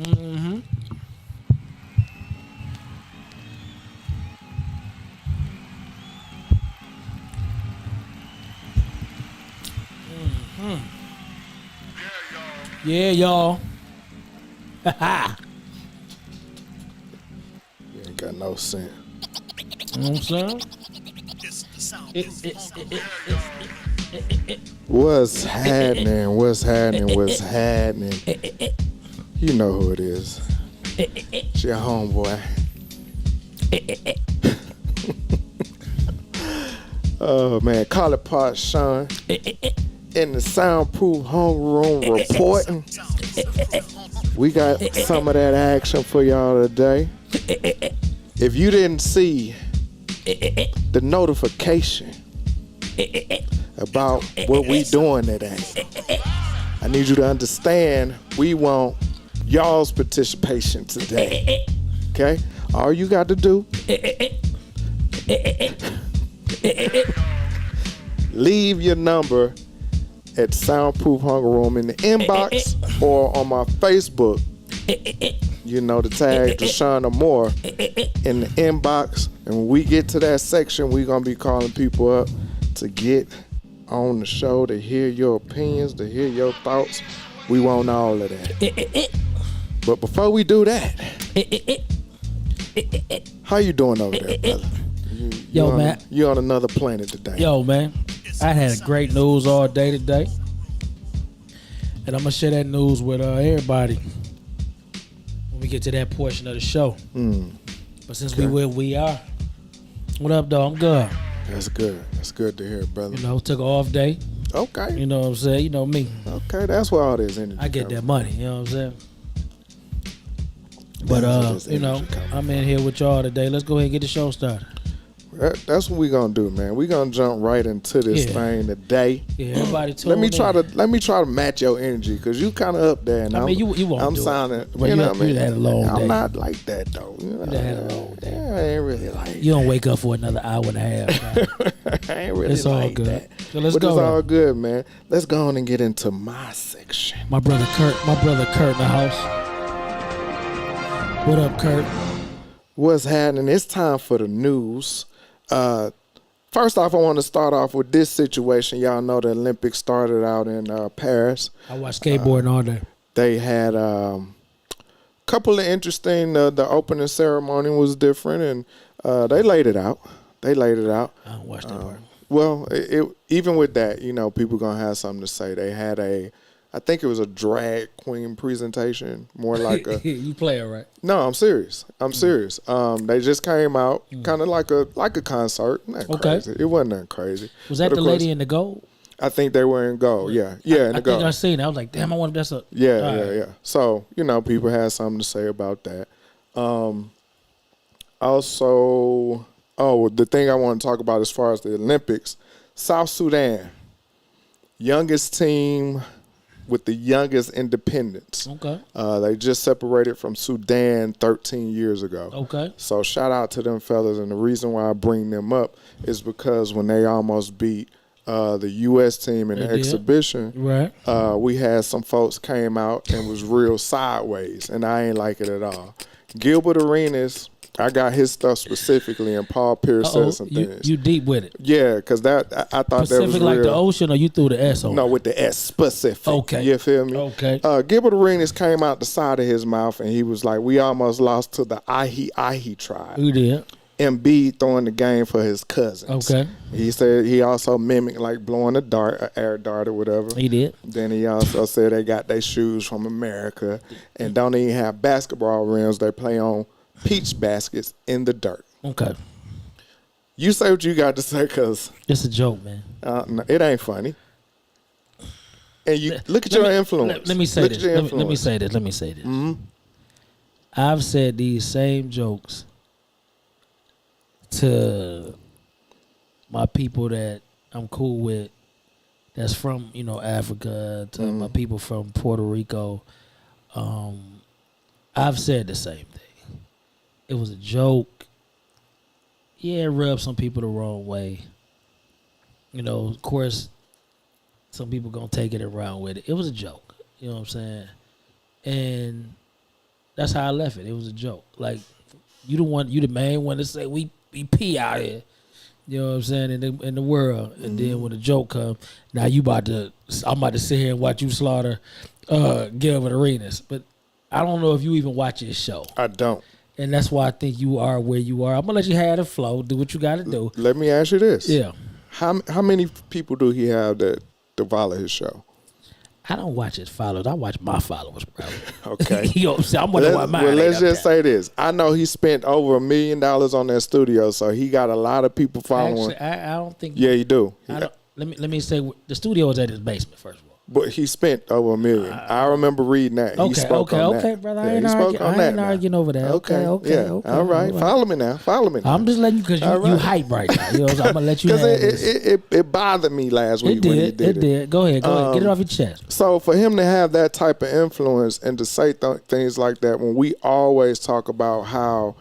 Mm-hmm. Yeah, y'all. Ha ha. You ain't got no sense. You know what I'm saying? What's happening? What's happening? What's happening? You know who it is. It's your homeboy. Oh man, call it part Sean in the soundproof homeroom reporting. We got some of that action for y'all today. If you didn't see the notification about what we doing today, I need you to understand we want y'all's participation today. Okay? All you got to do, leave your number at Soundproof Hunger Room in the inbox or on my Facebook. You know, the tag Deshauna Moore in the inbox. And when we get to that section, we're going to be calling people up to get on the show, to hear your opinions, to hear your thoughts. We want all of that. But before we do that, how you doing over there, brother? Yo, man. You on another planet today. Yo, man. I had great news all day today. And I'm going to share that news with everybody when we get to that portion of the show. But since we where we are, what up, dog? I'm good. That's good. That's good to hear, brother. You know, took an off day. Okay. You know what I'm saying? You know me. Okay, that's where all this energy I get comes that from. money. You know what I'm saying? But, you know, I'm in here with y'all today. Let's go ahead and get the show started. That's what we gonna do, man. We gonna jump right into this thing today. Yeah, everybody tune Let me in. try to match your energy because you kind of up there, and I mean, you won't I'm do sounding. it. But you know what I mean? had a long day. I'm not like that though. You know, had a long day. Yeah, I ain't really like. You don't wake up for another hour and a half. I ain't really It's all like good. that. So let's but go. It's all good, man. Let's go on and get into my section. My brother Kurt in the house. What up, Kurt? What's happening? It's time for the news. First off, I want to start off with this situation. Y'all know the Olympics started out in Paris. I watched skateboarding all day. They had a couple of interesting. The opening ceremony was different, and they laid it out. I don't watch that part. Well, even with that, you know, people gonna have something to say. They had I think it was a drag queen presentation, more like a. You play it right? No, I'm serious. They just came out, kind of like a concert. Nothing crazy. It wasn't that crazy. Was that the lady in the gold? I think they were in gold. Yeah, in the gold. I think I seen it. I was like, damn, I wonder if that's a. Yeah. So you know, people had something to say about that. Also, the thing I want to talk about as far as the Olympics, South Sudan, youngest team with the youngest independence. Okay. They just separated from Sudan 13 years ago. Okay. So shout out to them fellas. And the reason why I bring them up is because when they almost beat the U.S. team in the exhibition, right? We had some folks came out and was real sideways, and I ain't like it at all. Gilbert Arenas, I got his stuff specifically, and Paul Pierce said some things. You deep with it? Yeah, because I thought Pacific that was real. like the ocean, or you threw the S on? No, with the S, specific. Okay. You feel me? Okay. Gilbert Arenas came out the side of his mouth, and he was like, we almost lost to the Ahi tribe. Who did? Embiid throwing the game for his cousins. Okay. He said he also mimicked like blowing a dart, an air dart or whatever. He did. Then he also said they got their shoes from America and don't even have basketball rims. They play on peach baskets in the dirt. Okay. You say what you got to say, cause it's a joke, man. No, it ain't funny. And you look at your influence. Let me say this. Let me say this. Mm-hmm. I've said these same jokes to my people that I'm cool with, that's from Africa, to my people from Puerto Rico. I've said the same thing. It was a joke. Yeah, it rubbed some people the wrong way. Of course, some people gonna take it around with it. It was a joke. You know what I'm saying? And that's how I left it. It was a joke. Like you the main one to say we pee out here. You know what I'm saying, in the world. And then when the joke come, now I'm about to sit here and watch you slaughter Gilbert Arenas. But I don't know if you even watch his show. I don't. And that's why I think you are where you are. I'm gonna let you have the flow, do what you gotta do. Let me ask you this. Yeah. How many people do he have that follow his show? I don't watch his followers. I watch my followers, bro. Okay. You know what I'm saying? I'm wondering why mine ain't let's up just there. say this. I know he spent over $1 million on that studio, so he got a lot of people following. Actually, I don't think. Yeah, you do. Let me say the studio is at his basement first of all. But he spent over $1 million. I remember reading that. He spoke on that. Brother. Yeah, I ain't arguing over that. Okay. All right. Follow me now. I'm just letting you because you hype right now. You know, so I'm gonna let you have this. It bothered me last week when he did it. It did. Go ahead. Get it off your chest. So for him to have that type of influence and to say things like that when we always talk about how,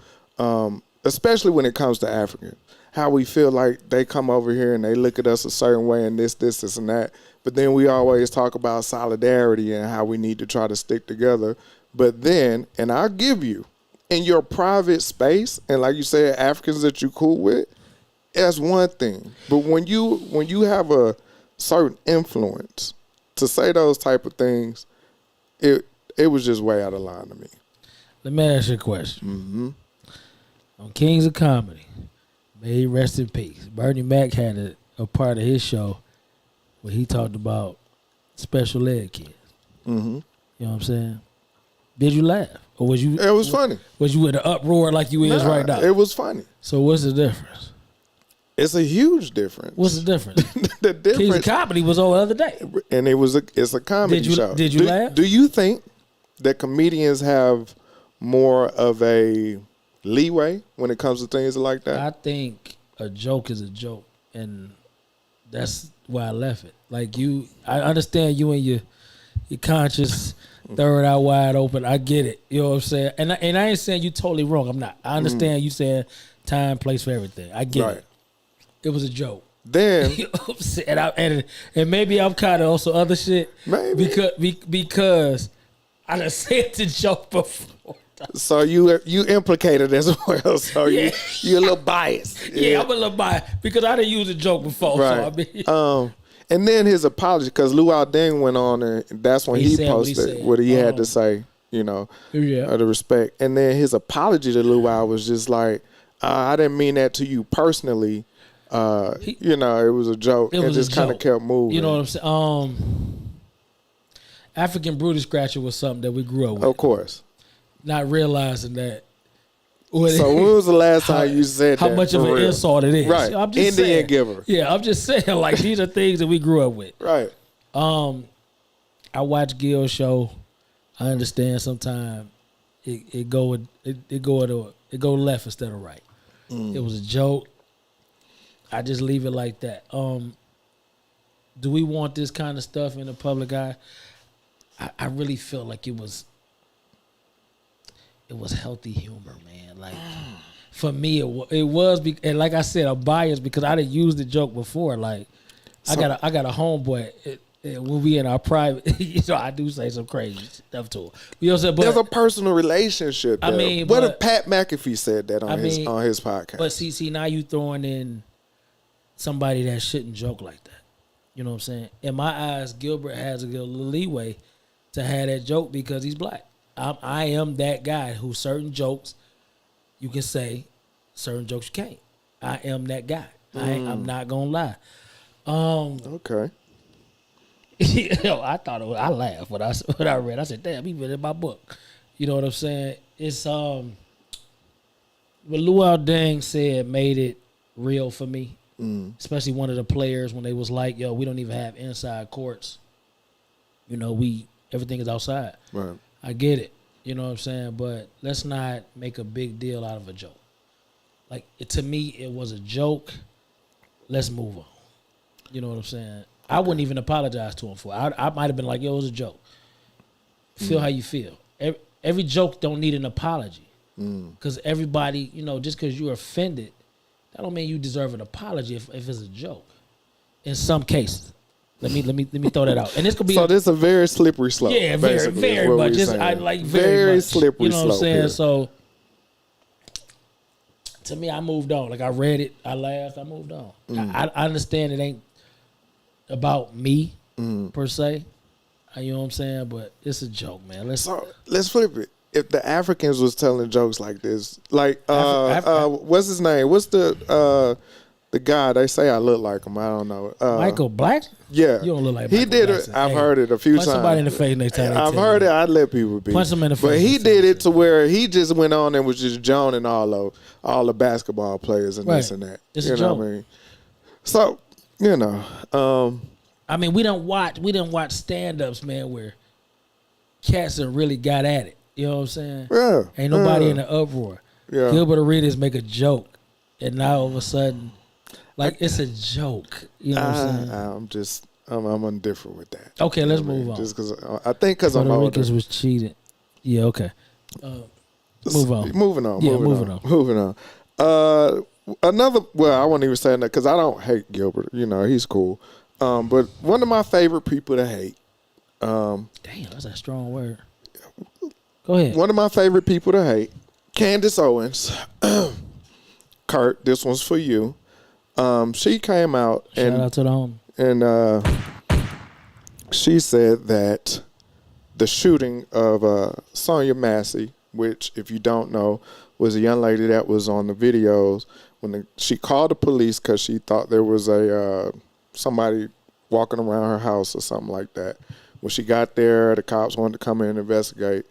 especially when it comes to Africans, how we feel like they come over here and they look at us a certain way and this, and that. But then we always talk about solidarity and how we need to try to stick together. But then, and I'll give you, in your private space, and like you said, Africans that you cool with, that's one thing. But when you have a certain influence to say those type of things, it was just way out of line to me. Let me ask you a question. Mm-hmm. On Kings of Comedy, may he rest in peace. Bernie Mac had a part of his show where he talked about special ed kids. Mm-hmm. You know what I'm saying? Did you laugh? Or was you? It was funny. Was you in an uproar like you is right now? It was funny. So what's the difference? It's a huge difference. What's the difference? The difference. Kings of Comedy was on the other day. And it's a comedy show. Did you laugh? Do you think that comedians have more of a leeway when it comes to things like that? I think a joke is a joke, and that's why I left it. Like I understand you and your conscious third eye wide open. I get it. You know what I'm saying? And I ain't saying you totally wrong. I'm not. I understand you saying time, place for everything. I get it. It was a joke. Then you know what I'm saying? And maybe I'm kind of also other shit. Maybe because I done said the joke before. So you implicated as well. So you're a little biased. Yeah, I'm a little biased because I done used a joke before. Right. So I mean, and then his apology, because Luau Deng went on and that's when he posted what he had to say. You know, the respect. And then his apology to Luau was just like, I didn't mean that to you personally. You know, it was a joke. It just kind of kept moving. You know what I'm saying? African Brutus Scratcher was something that we grew up with. Of course. Not realizing that. So when was the last time you said how that? How much of an insult it is. Right. I'm just Indian saying, giver. Yeah, I'm just saying, like, these are things that we grew up with. Right. I watch Gil's show. I understand sometimes it go left instead of right. It was a joke. I just leave it like that. Do we want this kind of stuff in the public eye? I really felt like it was healthy humor, man. Like for me, it was, and like I said, I'm biased because I didn't use the joke before. Like I got a homeboy. When we in our private, you know, I do say some crazy stuff to him. You know what I'm saying? But there's a personal relationship there. I mean, what if Pat McAfee said that on his podcast? But see, now you throwing in somebody that shouldn't joke like that. You know what I'm saying? In my eyes, Gilbert has a little leeway to have that joke because he's black. I am that guy who certain jokes you can say, certain jokes you can't. I am that guy. I'm not gonna lie. Okay. You know, I laughed when I read. I said, "Damn, he read in my book." You know what I'm saying? It's what Luau Deng said made it real for me. Especially one of the players when they was like, "Yo, we don't even have inside courts. You know, everything is outside." Right. I get it. You know what I'm saying? But let's not make a big deal out of a joke. Like, to me, it was a joke. Let's move on. You know what I'm saying? Okay. I wouldn't even apologize to him for it. I might have been like, yo, it was a joke. Feel how you feel. Every joke don't need an apology. Because everybody, you know, just because you're offended, that don't mean you deserve an apology if it's a joke. In some cases. Let me throw that out. And this could be So this is a very slippery slope. yeah, very much. I like very much. Slippery you know what I'm slope. saying? Here. So to me, I moved on. Like I read it, I laughed, I moved on. I understand it ain't about me per se. You know what I'm saying? But it's a joke, man. Let's flip it. If the Africans was telling jokes like this, like what's his name? What's the guy? They say I look like him. I don't know. Michael Black? Yeah, you don't look like he Michael did Blackson. it. I've heard it a few punch times. Somebody in the face next time. I've heard it. I'd let people be. Punch him in the face. But he did it to where he just went on and was just joning all the basketball players and this and that. It's you a know joke. what I mean? So you know, I mean, we didn't watch stand-ups, man, where cats have really got at it. You know what I'm saying? Yeah. Ain't nobody in the uproar. Yeah. Gilbert Arenas make a joke, and now all of a sudden, like it's a joke. You know what I'm saying? I'm indifferent with that. Okay, let's move on. Just because I think because I'm older. Puerto Ricans was cheating. Yeah, okay. Move on. Moving on. Yeah, Moving on. Another. Well, I won't even say that because I don't hate Gilbert. You know, he's cool. But one of my favorite people to hate. Damn, that's a strong word. Go ahead. One of my favorite people to hate, Candace Owens. Kurt, this one's for you. She came out Shout out to the home. And she said that the shooting of Sonya Massy, which, if you don't know, was a young lady that was on the videos when she called the police because she thought there was somebody walking around her house or something like that. When she got there, the cops wanted to come in and investigate.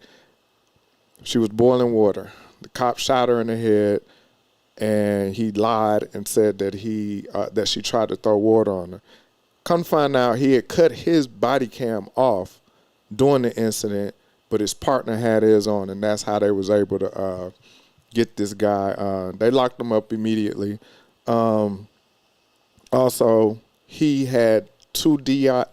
She was boiling water. The cop shot her in the head, and he lied and said that that she tried to throw water on her. Come find out, he had cut his body cam off during the incident, but his partner had his on, and that's how they was able to get this guy. They locked him up immediately. Also, he had two DUIs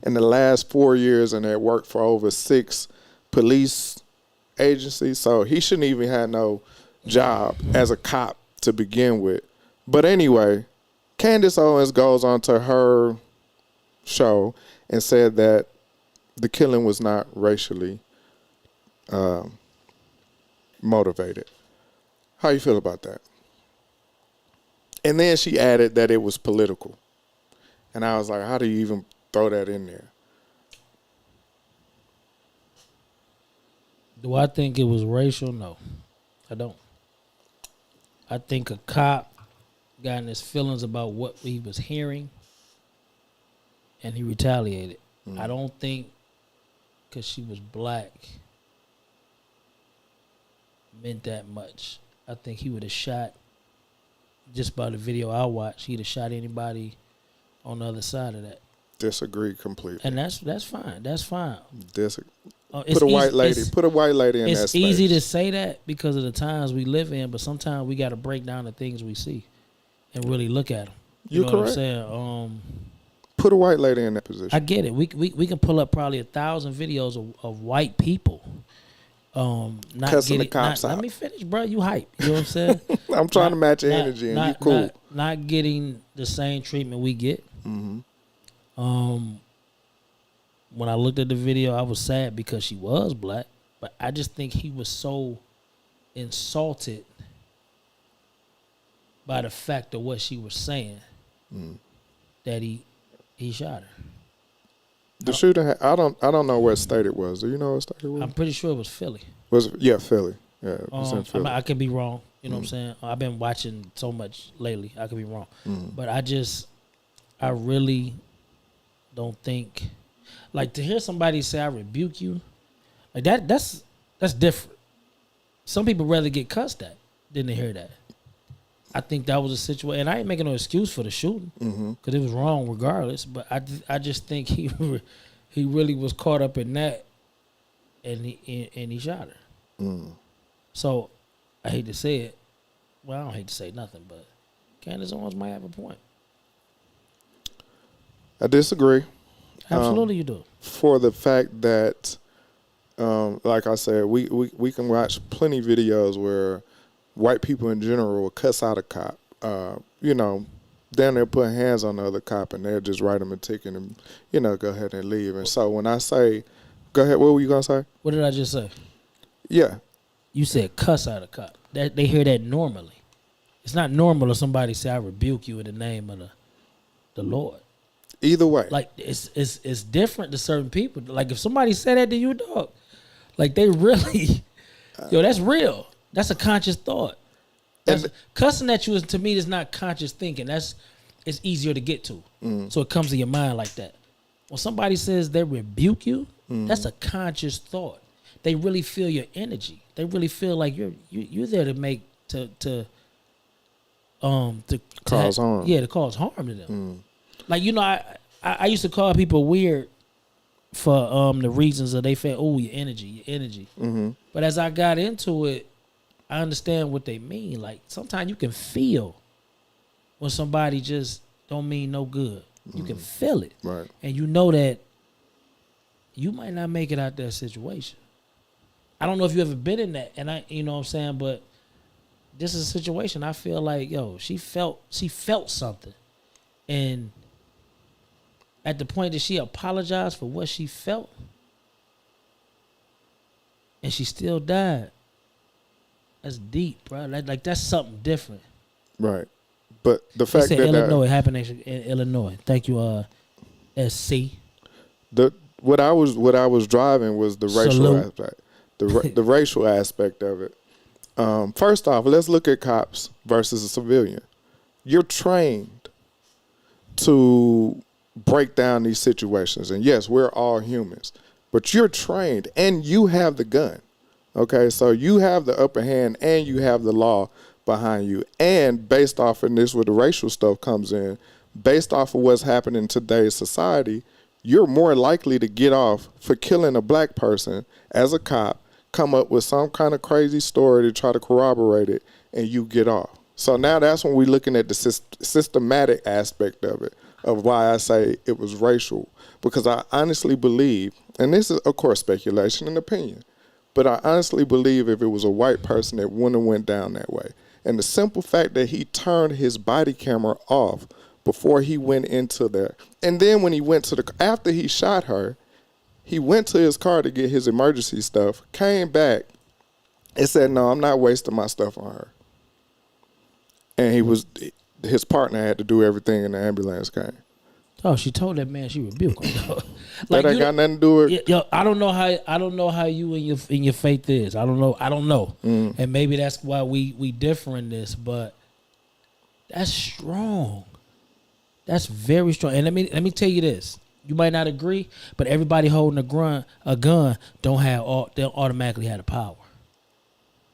in the last 4 years, and had worked for over 6 police agencies. So he shouldn't even have no job as a cop to begin with. But anyway, Candace Owens goes on to her show and said that the killing was not racially motivated. How you feel about that? And then she added that it was political. And I was like, how do you even throw that in there? Do I think it was racial? No, I don't. I think a cop got in his feelings about what he was hearing, and he retaliated. I don't think because she was black meant that much. I think he would have shot, just by the video I watched, he'd have shot anybody on the other side of that. Disagree completely. And that's fine. That's fine. Put a white lady in that space. It's easy to say that because of the times we live in, but sometimes we got to break down the things we see and really look at them. You know correct. what I'm saying? Put a white lady in that position. I get it. We can pull up probably 1,000 videos of white people. Not cussing getting, the cops out. Let me finish, bro. You hype. You know what I'm saying? I'm trying to match your energy, and you cool. Not getting the same treatment we get. Mm-hmm. When I looked at the video, I was sad because she was black, but I just think he was so insulted by the fact of what she was saying that he shot her. The shooting, I don't know what state it was. Do you know what state it was? I'm pretty sure it was Philly. Philly. Yeah, it was in Philly. I could be wrong. You know what I'm saying? I've been watching so much lately. I could be wrong. But I really don't think, like, to hear somebody say I rebuke you, like that's different. Some people rather get cussed at than to hear that. I think that was a situation, and I ain't making no excuse for the shooting because it was wrong regardless. But I just think he really was caught up in that, and he shot her. So I hate to say it. Well, I don't hate to say nothing, but Candace Owens might have a point. I disagree. Absolutely, you do. For the fact that, like I said, we can watch plenty of videos where white people in general will cuss out a cop. then they'll put hands on the other cop and they'll just write them a ticket and, go ahead and leave. And so when I say, go ahead, what were you going to say? What did I just say? Yeah. You said cuss out a cop. That they hear that normally. It's not normal if somebody say, I rebuke you in the name of the Lord. Either way. Like, it's different to certain people. Like, if somebody said that to you, dog, like, they really, that's real. That's a conscious thought. Cussing at you, to me, is not conscious thinking. It's easier to get to. So it comes to your mind like that. When somebody says they rebuke you, that's a conscious thought. They really feel your energy. They really feel like you're there to make to cause harm. Yeah, to cause harm to them. Like, I used to call people weird for the reasons that they felt, oh, your energy. But as I got into it, I understand what they mean. Like, sometimes you can feel when somebody just don't mean no good. You can feel it. Right. And you know that you might not make it out that situation. I don't know if you ever been in that, and you know what I'm saying, but this is a situation I feel like, she felt something. And at the point that she apologized for what she felt, and she still died, that's deep, bro. Like that's something different. Right. But the fact that Illinois, it happened in Illinois. Thank you, SC. What I was driving was the racial aspect. The racial aspect of it. First off, let's look at cops versus a civilian. You're trained to break down these situations. And yes, we're all humans. But you're trained and you have the gun. Okay, so you have the upper hand and you have the law behind you. And based off of this, where the racial stuff comes in, based off of what's happening in today's society, you're more likely to get off for killing a black person as a cop, come up with some kind of crazy story to try to corroborate it, and you get off. So now that's when we're looking at the systematic aspect of it, of why I say it was racial. Because I honestly believe, and this is, of course, speculation and opinion, but I honestly believe if it was a white person, it wouldn't have went down that way. And the simple fact that he turned his body camera off before he went into there. And then when he went to after he shot her, he went to his car to get his emergency stuff, came back and said, no, I'm not wasting my stuff on her. And his partner had to do everything and the ambulance came. Oh, she told that man she rebuked him. Like, that ain't got nothing to do with. Yo, I don't know how you and your faith is. I don't know. And maybe that's why we differ in this, but that's strong. That's very strong. And let me tell you this. You might not agree, but everybody holding a gun don't automatically have the power.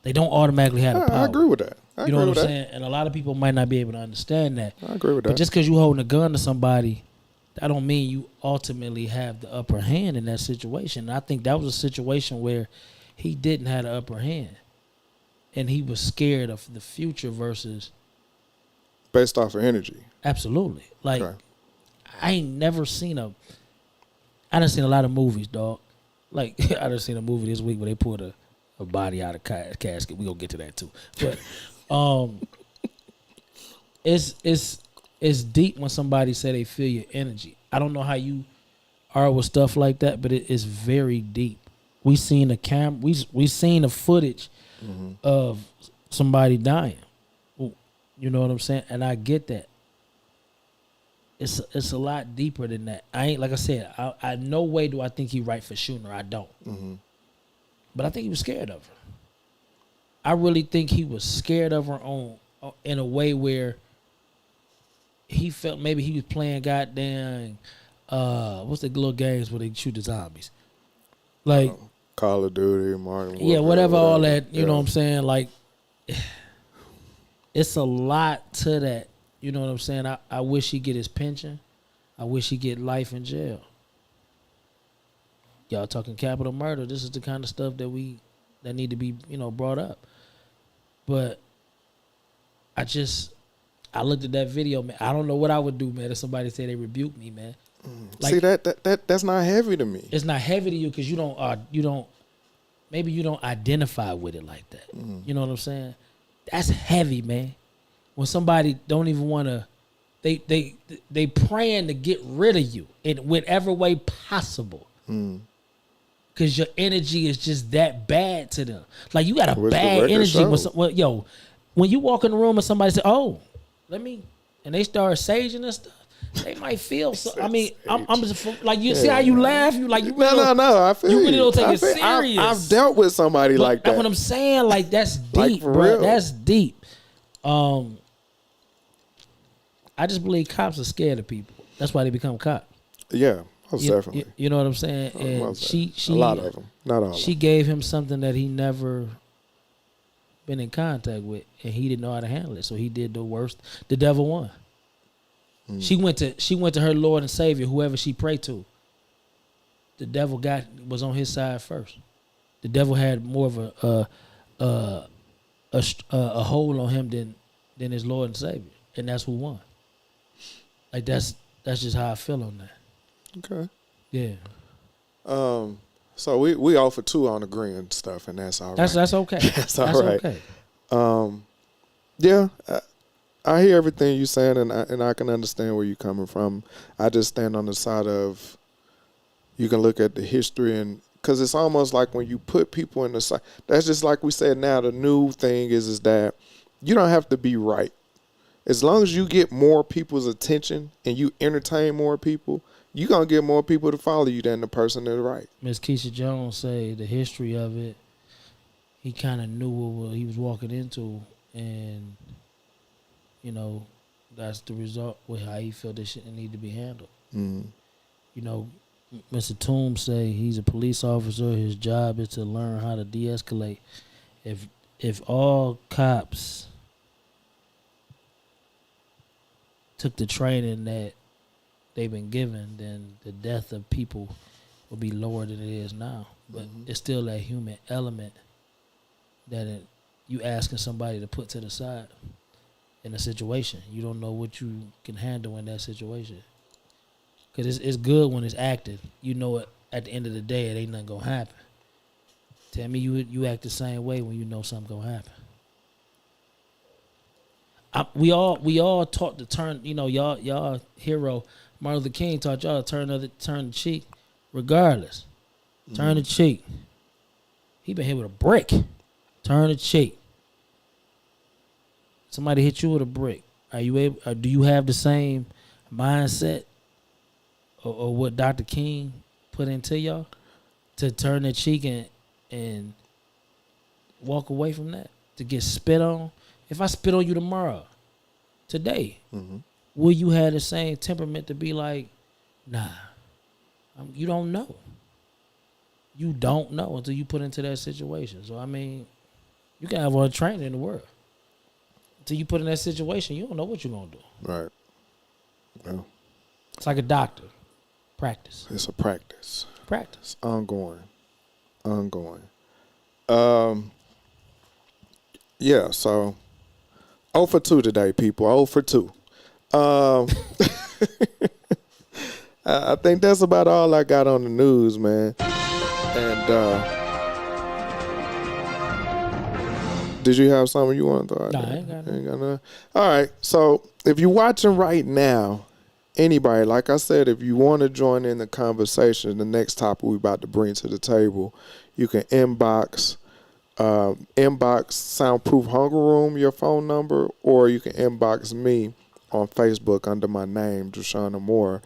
They don't automatically have the power. I agree with that. You know what I'm saying? And a lot of people might not be able to understand that. I agree with that. But just because you holding a gun to somebody, that don't mean you ultimately have the upper hand in that situation. And I think that was a situation where he didn't have the upper hand. And he was scared of the future versus... Based off of energy. Absolutely. Like, okay. I ain't never seen I done seen a lot of movies, dog. Like, I done seen a movie this week where they pulled a body out of casket. We gonna get to that too. But it's deep when somebody say they feel your energy. I don't know how you are with stuff like that, but it is very deep. We seen we seen the footage of somebody dying. You know what I'm saying? And I get that. It's a lot deeper than that. I ain't, like I said, I no way do I think he right for shooting her. I don't. But I think he was scared of her. I really think he was scared of her in a way where he felt maybe he was playing goddamn what's the little games where they shoot the zombies? Like Call of Duty, Modern Warfare. Yeah, whatever. All that, you know what I'm saying? Like, it's a lot to that. You know what I'm saying? I wish he get his pension. I wish he get life in jail. Y'all talking capital murder. This is the kind of stuff that need to be, brought up. But I looked at that video, man. I don't know what I would do, man, if somebody said they rebuked me, man. Like, see, that's not heavy to me. It's not heavy to you because you don't identify with it like that. You know what I'm saying? That's heavy, man. When somebody don't even want to they praying to get rid of you in whatever way possible. Cause your energy is just that bad to them. Like you got a bad energy when when you walk in the room and somebody say, "Oh, let me," and they start saging and stuff. They might feel so. I mean, I'm just like you see how you laugh. You like you really no. I feel you really don't take it serious. I've dealt with somebody like that. That's what I'm saying. Like that's deep, like for bro. real. That's deep. I just believe cops are scared of people. That's why they become cops. Yeah, most definitely. You know what I'm saying? And she a lot of them, not all. She gave him something that he never been in contact with, and he didn't know how to handle it. So he did the worst. The devil won. She went to her Lord and Savior, whoever she prayed to. The devil was on his side first. The devil had more of a hold on him than his Lord and Savior, and that's who won. Like that's just how I feel on that. Okay. Yeah. So we offer 2 on the green stuff, and that's all right. That's okay. That's all right. Okay. Yeah. I hear everything you're saying, and I can understand where you're coming from. I just stand on the side of you can look at the history, and because it's almost like when you put people in the side. That's just like we said. Now the new thing is that you don't have to be right. As long as you get more people's attention and you entertain more people, you're gonna get more people to follow you than the person that's right. Miss Keisha Jones say the history of it. He kind of knew what he was walking into, and you know, that's the result with how he felt this shit need to be handled. You know, Mr. Toombs say he's a police officer. His job is to learn how to de-escalate. If all cops took the training that they've been given, then the death of people will be lower than it is now. But it's still that human element that you asking somebody to put to the side in a situation. You don't know what you can handle in that situation. Because it's good when it's acted. You know it, at the end of the day, it ain't nothing going to happen. Tell me you act the same way when you know something going to happen. We all taught to turn, you know, y'all hero, Martin Luther King taught y'all to turn the cheek regardless. Turn the cheek. He been hit with a brick. Turn the cheek. Somebody hit you with a brick. Are you able? Do you have the same mindset or what Dr. King put into y'all to turn the cheek and walk away from that? To get spit on? If I spit on you today, will you have the same temperament to be like, nah, you don't know. You don't know until you put into that situation. So, I mean, you can have all the training in the world. Until you put in that situation, you don't know what you're going to do. Right. Well, it's like a doctor. Practice. It's a practice. Practice. It's ongoing. Yeah, so 0 for 2 today, people. 0 for 2. I think that's about all I got on the news, man. And did you have something you want to throw out there? Nah, I ain't got nothing. All right, so if you're watching right now, anybody, like I said, if you want to join in the conversation, the next topic we're about to bring to the table, you can inbox Soundproof Hunger Room, your phone number, or you can inbox me on Facebook under my name, Deshaun Moore,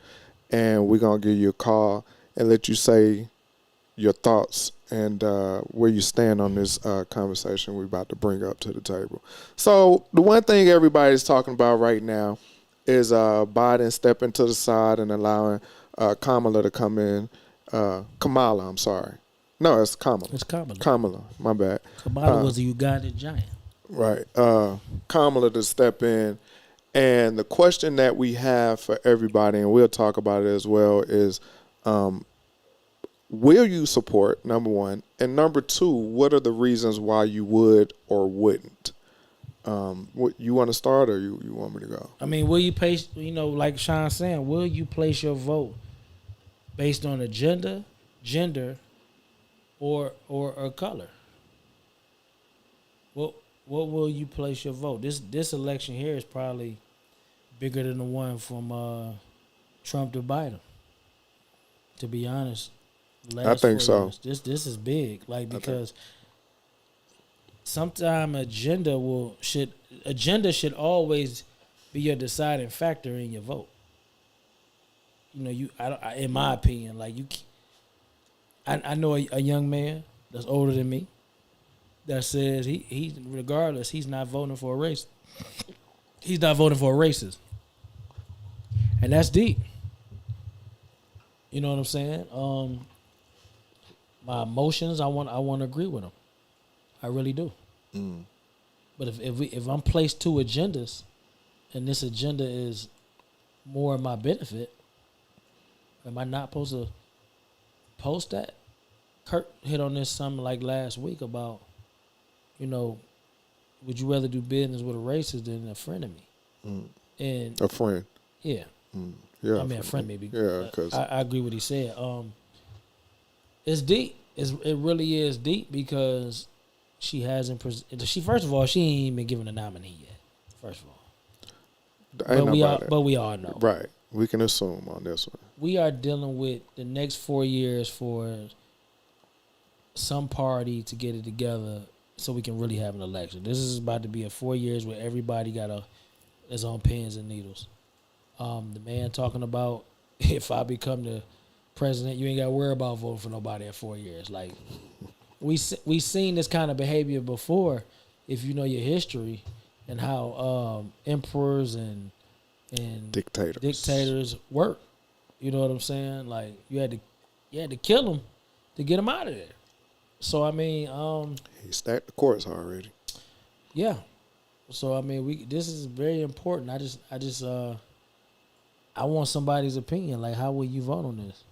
and we're going to give you a call and let you say your thoughts and where you stand on this conversation we're about to bring up to the table. So the one thing everybody's talking about right now is Biden stepping to the side and allowing Kamala to come in. Kamala, I'm sorry. No, it's Kamala. It's Kamala. Kamala, my bad. Kamala was a Ugandan giant. Right. Kamala to step in. And the question that we have for everybody, and we'll talk about it as well, is will you support, number one? And number two, what are the reasons why you would or wouldn't? What you want to start or you want me to go? I mean, will you place, like Sean's saying, will you place your vote based on agenda, gender, or color? What will you place your vote? This election here is probably bigger than the one from Trump to Biden. To be honest, I think so. Years, this is big. Like because sometime agenda should always be your deciding factor in your vote. You know, in my opinion, like I know a young man that's older than me that says he regardless he's not voting for a race. He's not voting for a racist, and that's deep. You know what I'm saying? My emotions, I want to agree with him. I really do. Mm. But if I'm placed two agendas, and this agenda is more in my benefit, am I not supposed to post that? Kurt hit on this something like last week about, you know, would you rather do business with a racist than a friend of me? Mm. And a friend. Yeah. Mm. Yeah, I mean, a friend maybe. Yeah, because I agree with what he said. It's deep. It really is deep because she hasn't. She first of all, she ain't even been given a nominee yet. First of all, but we all know. Right. We can assume on this one. We are dealing with the next 4 years for some party to get it together so we can really have an election. This is about to be a 4 years where everybody got is on pins and needles. The man talking about if I become the president, you ain't got to worry about voting for nobody in 4 years. Like we seen this kind of behavior before, if you know your history and how emperors and dictators work. You know what I'm saying? Like you had to kill them to get them out of there. So I mean, he stacked the courts already. Yeah. So I mean, this is very important. I just I want somebody's opinion. Like, how will you vote on this?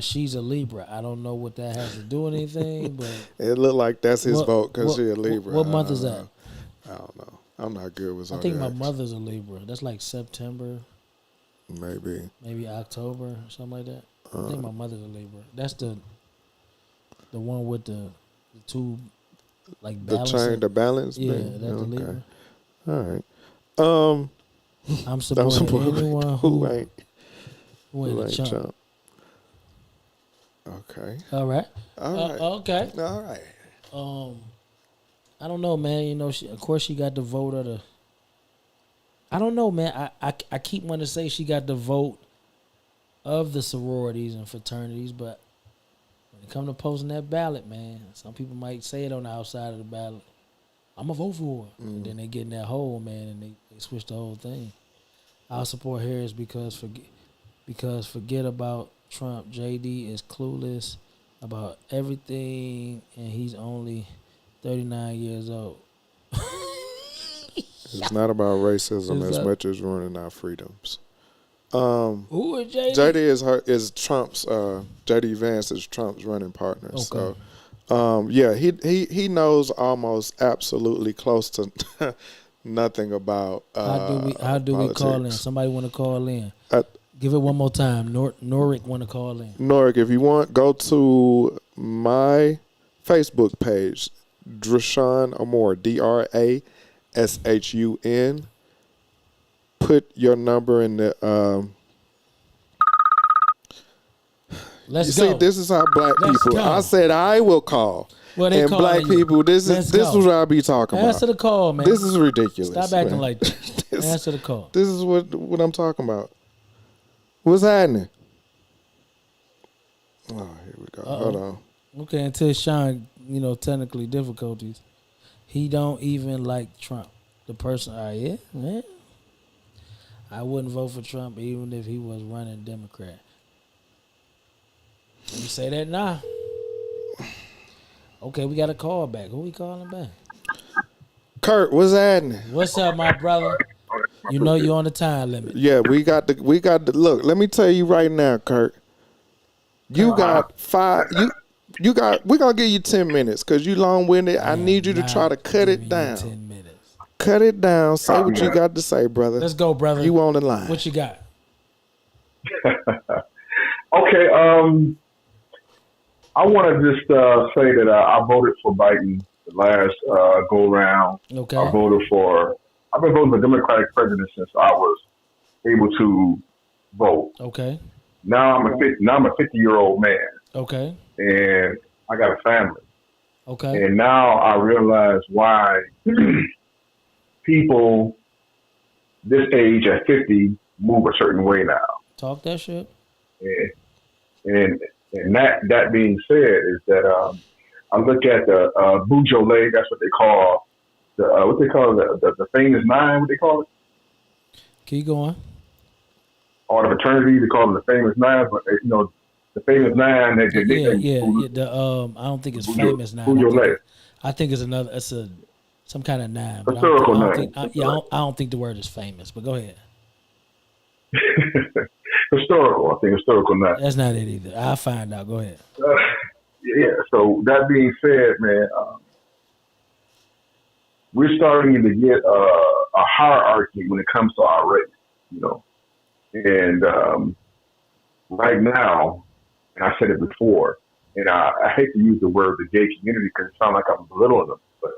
She's a Libra. I don't know what that has to do with anything, but it looked like that's his vote because she's a Libra. What month is that? I don't know. I'm not good with. I think my mother's a Libra. That's like September. Maybe October, something like that. I think my mother's a Libra. That's the one with the two like balancing. The balance. Yeah, that's the Libra. All right. I'm supporting anyone who ain't chump. Okay. All right. Okay. All right. I don't know, man. You know, of course she got the vote of the. I don't know, man. I keep wanting to say she got the vote of the sororities and fraternities, but when it comes to posting that ballot, man, some people might say it on the outside of the ballot. I'm going to vote for her. And then they get in that hole, man, and they switch the whole thing. I'll support Harris because forget about Trump. JD is clueless about everything, and he's only 39 years old. It's not about racism as much as ruining our freedoms. Who is JD? JD is Trump's. JD Vance is Trump's running partner. Okay. So. Yeah, he knows almost absolutely close to nothing about how do we call in? Somebody want to call in? Give it one more time. Norik want to call in. Norik, if you want, go to my Facebook page, Drashun Amore, DRASHUN. Put your number in the. Let's go. See, this is how black people. Go. I said I will call. Well, they and black people, this is what I be talking about. Answer the call, man. This is ridiculous. Stop acting like that. Answer the call. This is what I'm talking about. What's happening? Oh, here we go. Hold on. Okay, until Sean, technically difficulties. He don't even like Trump. The person, yeah, man. I wouldn't vote for Trump even if he was running Democrat. You say that now. Okay, we got a call back. Who we calling back? Kurt, what's happening? What's up, my brother? You know you're on the time limit. Yeah, we got the look. Let me tell you right now, Kurt. You got 5. We're gonna give you 10 minutes because you long-winded. I need you to try to cut it down. 10 minutes. Cut it down. Say what you got to say, brother. Let's go, brother. You on the line? What you got? Okay. I want to just say that I voted for Biden the last go round. Okay. I voted for I've been voting for Democratic president since I was able to vote. Okay. Now I'm a 50-year-old man. Okay. And I got a family. Okay. And now I realize why people this age at 50 move a certain way now. Talk that shit. And that being said is that I look at the Beaujolais. That's what they call the famous nine. What they call it? Keep going. All the fraternities, they call it the famous nine. But the famous nine. I don't think it's famous nine. I think it's another. It's some kind of nine. But Historical nine. I don't think the word is famous. But go ahead. Historical. I think historical nine. That's not it either. I'll find out. Go ahead. Yeah. So that being said, man, we're starting to get a hierarchy when it comes to our race. And right now, and I said it before, and I hate to use the word the gay community because it sounds like I'm belittling them, but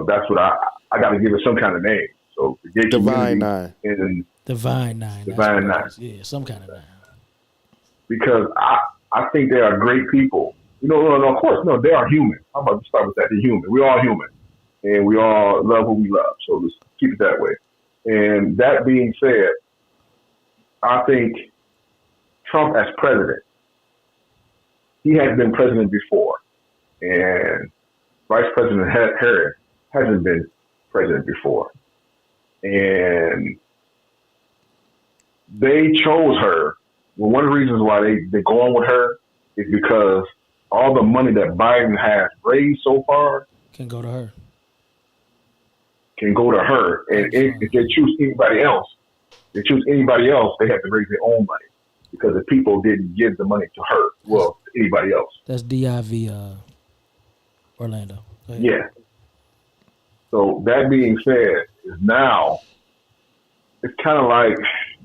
that's what I got to give it some kind of name. So the gay Divine community Nine. and Divine Nine. Divine Nine. Yeah, some kind of nine. Because I think they are great people. Of course, they are human. I'm about to start with that. They're human. We're all human, and we all love who we love. So let's keep it that way. And that being said, I think Trump as president, he has been president before, and Vice President Harris hasn't been president before. And they chose her. Well, one of the reasons why they're going with her is because all the money that Biden has raised so far can go to her. And if they choose anybody else, they have to raise their own money because the people didn't give the money to her. Well, to anybody else. That's DIV Orlando. Yeah. So that being said, is now it's kind of like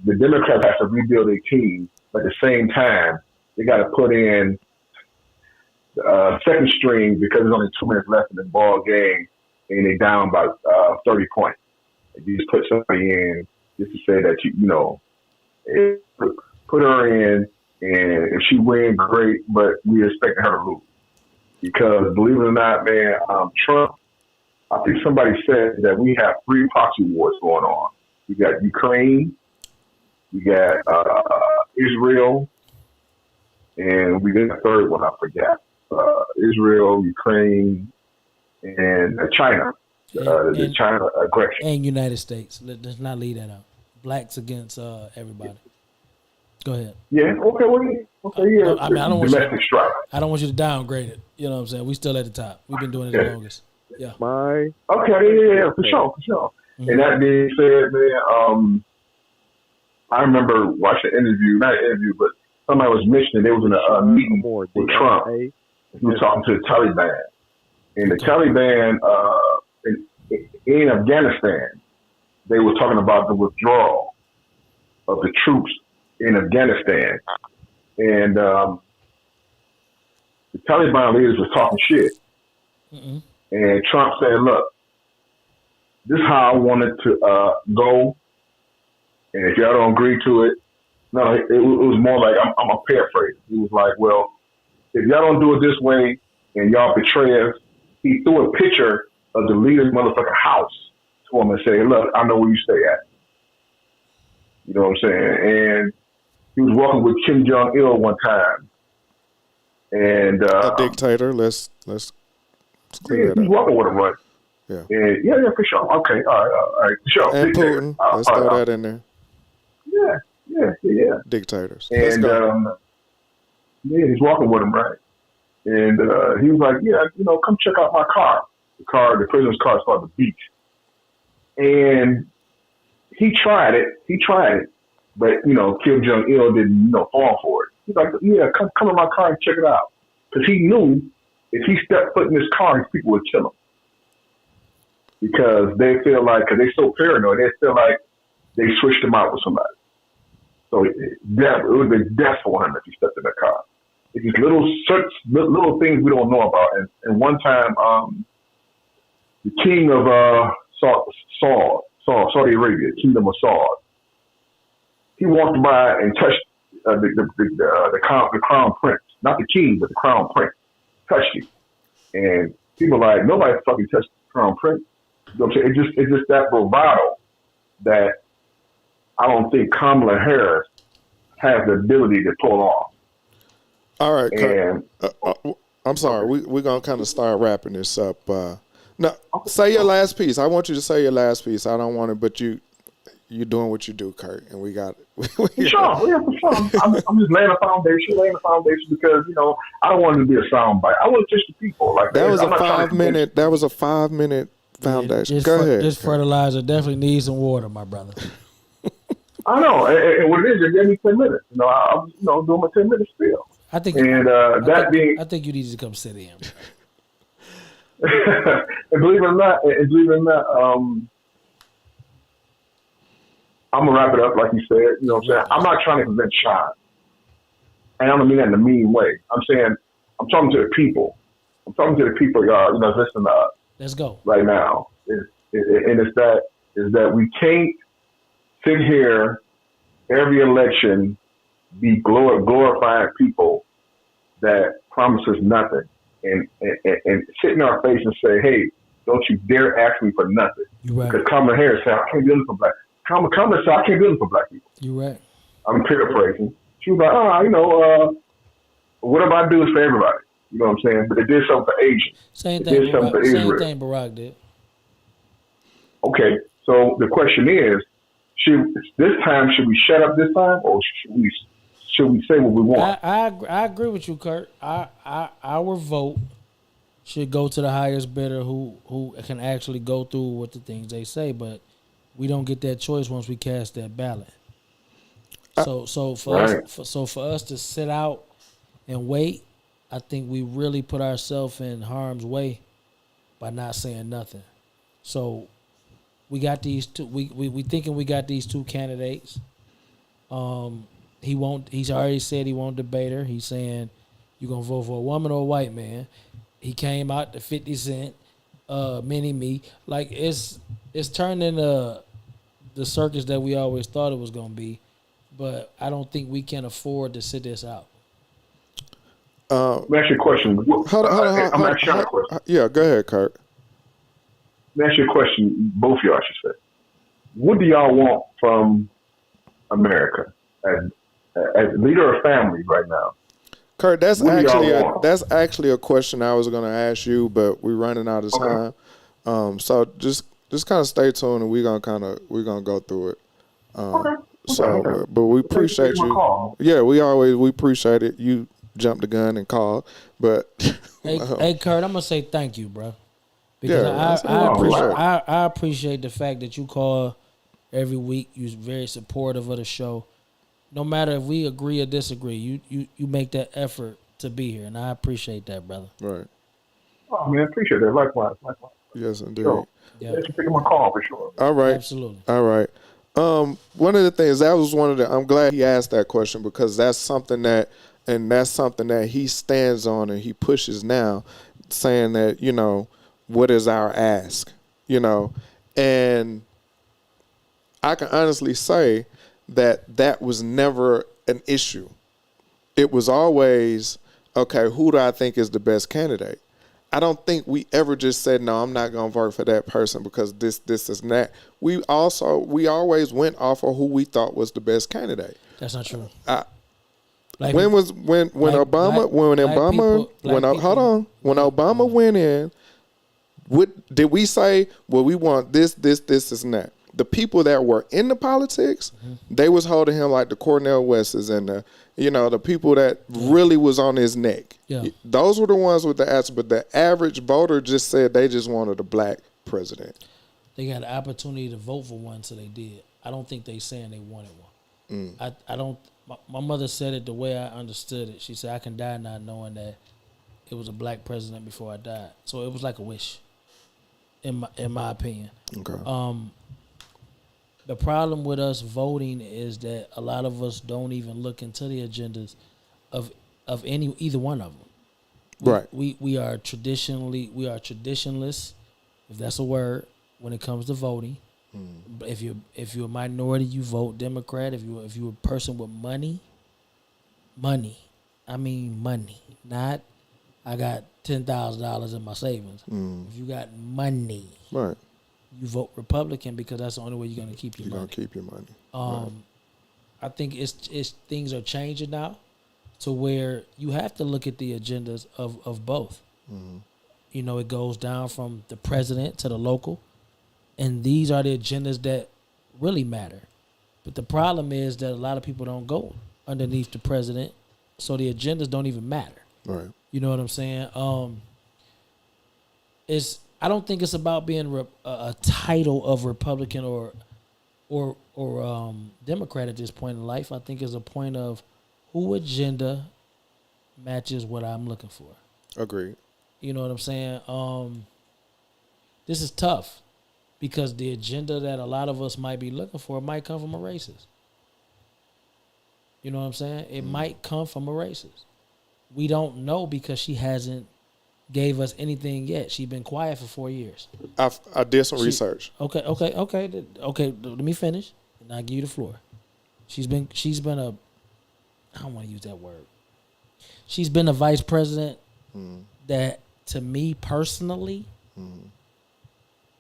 the Democrats have to rebuild their team, but at the same time, they got to put in second string because there's only 2 minutes left in the ball game, and they're down by 30 points. You just put somebody in just to say that put her in, and if she wins, great. But we expect her to lose because, believe it or not, man, Trump. I think somebody said that we have 3 proxy wars going on. We got Ukraine, we got Israel, and we got a third one I forgot. Israel, Ukraine, and China. The China aggression. And United States. Let's not leave that out. Blacks against everybody. Go ahead. Yeah. Okay. Yeah. I don't want domestic strife. I don't want you to downgrade it. You know what I'm saying? We still at the top. We've been doing it the longest. Yeah. Okay. Yeah. For sure. Mm-hmm. And that being said, man, I remember watching not an interview, but somebody was mentioning they was in a meeting with Trump. He was talking to the Taliban, and the Taliban in Afghanistan, they were talking about the withdrawal of the troops in Afghanistan, and the Taliban leaders was talking shit. Mm-hmm. And Trump said, "Look, this is how I want it to go, and if y'all don't agree to it, no, it was more like I'm a paraphrase. He was like, well, if y'all don't do it this way and y'all betray us," he threw a picture of the leader's motherfucking house to him and said, "Look, I know where you stay at." You know what I'm saying? And he was walking with Kim Jong-il one time, and a dictator. Let's clear that up. He's walking with him, right? Yeah. And yeah, for sure. Okay, all right, for sure. And Putin. Let's throw that in there. Yeah. Dictators. And he's walking with him, right? And he was like, "Yeah, come check out my car." The prisoner's car is called the Beach. And he tried it, but Kim Jong-il didn't fall for it. He's like, "Yeah, come in my car and check it out," because he knew if he stepped foot in his car, his people would kill him. Because they feel like, because they're so paranoid, they feel like they switched him out with somebody. So it would have been death for him if he stepped in that car. It's just little things we don't know about. And one time, the king of Saudi Arabia, Kingdom of Saud. He walked by and touched the crown prince, not the king, but the crown prince. Touched him, and people are like, nobody fucking touched the crown prince. You know what I'm saying? It's just that bravado that I don't think Kamala Harris has the ability to pull off. All right, and I'm sorry. We're going to kind of start wrapping this up. No, say your last piece. I want you to say your last piece. I don't want to, but you're doing what you do, Kurt, and we got it. Sure, yeah, for sure. I'm just laying a foundation because, I don't want it to be a soundbite. I want to teach the people. Like that was a 5 minute. That was a 5 minute foundation. Go ahead. This fertilizer definitely needs some water, my brother. I know, and what it is, it gave me 10 minutes. I'm doing my 10 minute spiel. I think you need to come sit in. And believe it or not, I'm gonna wrap it up like you said. You know what I'm saying? I'm not trying to convince Sean, and I don't mean that in a mean way. I'm saying I'm talking to the people. I'm talking to the people, y'all. Listening to us. Let's go right now. And it's that we can't sit here every election be glorifying people that promise us nothing and sit in our face and say, hey, don't you dare ask me for nothing. Right. Because Kamala Harris said, I can't do this for black people. Kamala said, I can't do this for black people. You're right. I'm paraphrasing. She was like, whatever I do is for everybody. You know what I'm saying? But it did something for Asians. Same thing Barack did. Okay, so the question is, should we shut up this time, or should we say what we want? I agree with you, Kurt. Our vote should go to the highest bidder who can actually go through with the things they say, but we don't get that choice once we cast that ballot. So for us to sit out and wait, I think we really put ourselves in harm's way by not saying nothing. So we got these two. We thinking we got these two candidates. He's already said he won't debate her. He's saying you gonna vote for a woman or a white man. He came out to 50 Cent, Mini Me. Like it's turned into the circus that we always thought it was gonna be. But I don't think we can afford to sit this out. Let me ask you a question. I'm asking a question. Yeah, go ahead, Kurt. Let me ask you a question, both of y'all should say. What do y'all want from America as leader of family right now? Kurt, that's actually a question I was going to ask you, but we're running out of time. So just kind of stay tuned, and we're gonna go through it. But we appreciate you. Yeah, we appreciate it. You jumped the gun and called, but hey, Kurt, I'm gonna say thank you, bro. Because I appreciate the fact that you call every week. You're very supportive of the show. No matter if we agree or disagree, you make that effort to be here, and I appreciate that, brother. Right. Oh man, I appreciate that. Likewise. Yes, indeed. So, thanks for taking my call for sure. All right. Absolutely. All right. One of the things I'm glad he asked that question, because that's something that he stands on and he pushes now, saying that, what is our ask, and I can honestly say that was never an issue. It was always, okay, who do I think is the best candidate? I don't think we ever just said, no, I'm not going to vote for that person because this is that. We always went off of who we thought was the best candidate. That's not true. When Obama went in, what did we say? Well, we want this, and that. The people that were in the politics, they was holding him like the Cornel Wests and the people that really was on his neck. Yeah. Those were the ones with the answer, but the average voter just said they just wanted a black president. They got an opportunity to vote for one, so they did. I don't think they saying they wanted one. I don't. My mother said it the way I understood it. She said, I can die not knowing that it was a black president before I died. So it was like a wish, in my opinion. Okay. The problem with us voting is that a lot of us don't even look into the agendas of either one of them. We are traditionalists, if that's a word. when it comes to voting. If you're a minority, you vote Democrat. If you're a person with money, I mean money, not I got $10,000 in my savings. If you got money, right, you vote Republican because that's the only way you're gonna keep your money. You're gonna keep your money. Right. I think it's things are changing now to where you have to look at the agendas of both. You know, it goes down from the president to the local, and these are the agendas that really matter. But the problem is that a lot of people don't go underneath the president, so the agendas don't even matter. Right. You know what I'm saying? I don't think it's about being a title of Republican or Democrat at this point in life. I think it's a point of who agenda matches what I'm looking for. Agreed. You know what I'm saying? This is tough because the agenda that a lot of us might be looking for might come from a racist. You know what I'm saying? It might come from a racist. We don't know because she hasn't gave us anything yet. She's been quiet for 4 years. I did some research. Okay. Let me finish, and I'll give you the floor. She's been a, I don't want to use that word. She's been a vice president that, to me personally,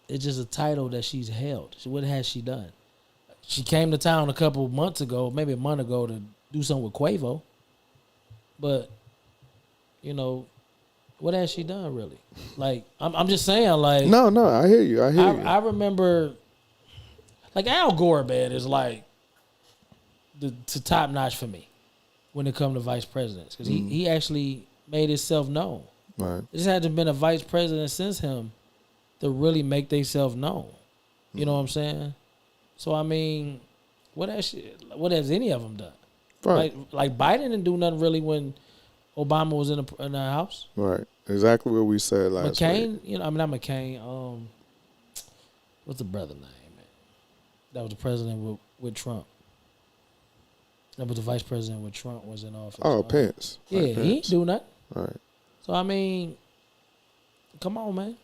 it's just a title that she's held. What has she done? She came to town a couple months ago, maybe a month ago, to do something with Quavo. But, you know, what has she done really? Like, I'm just saying, like. No, I hear you. I remember, like, Al Gore, man, is like the top notch for me when it comes to vice presidents. Because he actually made himself known. Right. There just hasn't been a vice president since him to really make themselves known. You know what I'm saying? So, I mean, what has any of them done? Right. Like Biden didn't do nothing really when Obama was in the house. Right. Exactly what we said last McCain, week. you know, I mean, not McCain. What's the brother name, man? That was the president with Trump. That was the vice president when Trump was in office. Oh, Pence. Yeah, Right, he Pence. ain't do nothing. Right. So, I mean, come on, man.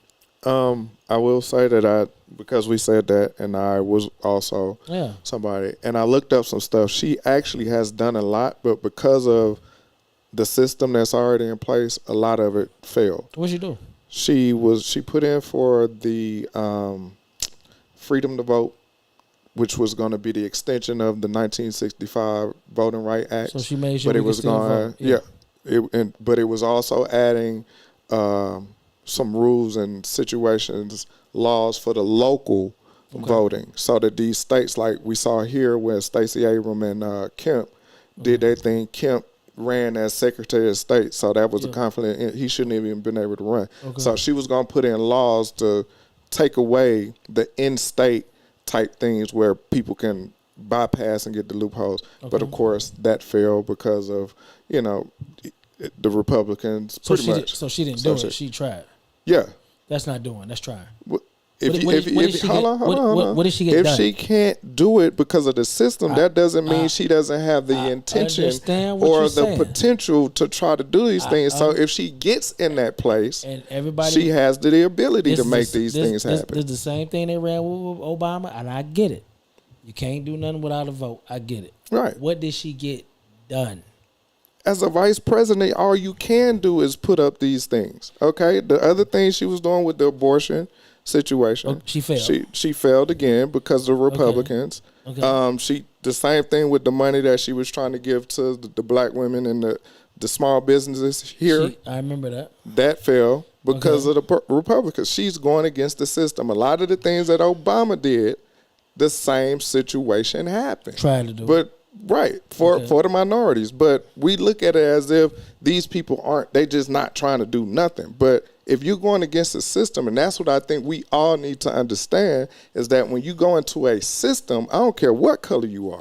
I will say that because we said that, and I was also somebody, and I looked up some stuff. She actually has done a lot, but because of the system that's already in place, a lot of it failed. What'd you do? She put in for the freedom to vote, which was going to be the extension of the 1965 Voting Rights Act. So she made sure but it was going to, but it was also adding some rules and situations, laws for the local voting, so that these states, like we saw here, where Stacey Abrams and Kemp did their thing. Kemp ran as Secretary of State, so that was a conflict. He shouldn't have even been able to run. So she was going to put in laws to take away the in-state type things where people can bypass and get the loopholes. But of course, that failed because of, you know, the Republicans So pretty much. So she didn't do it. She tried. Yeah. That's not doing. That's trying. Hold on. What did she get if done? she can't do it because of the system, that doesn't mean she doesn't have the intention or the potential to try to do these things. So if she gets in that place, and everybody, she has the ability to make these things happen. This is the same thing they ran with Obama, and I get it. You can't do nothing without a vote. I get it. Right. What did she get done? As a vice president, all you can do is put up these things. Okay. The other thing she was doing with the abortion situation, she failed. She failed again because of Republicans. Okay. The same thing with the money that she was trying to give to the black women and the small businesses here. I remember that. That failed because of the Republicans. She's going against the system. A lot of the things that Obama did, the same situation happened. Trying to do but it. Right, for the minorities. But we look at it as if these people they just not trying to do nothing. But if you're going against the system, and that's what I think we all need to understand, is that when you go into a system, I don't care what color you are,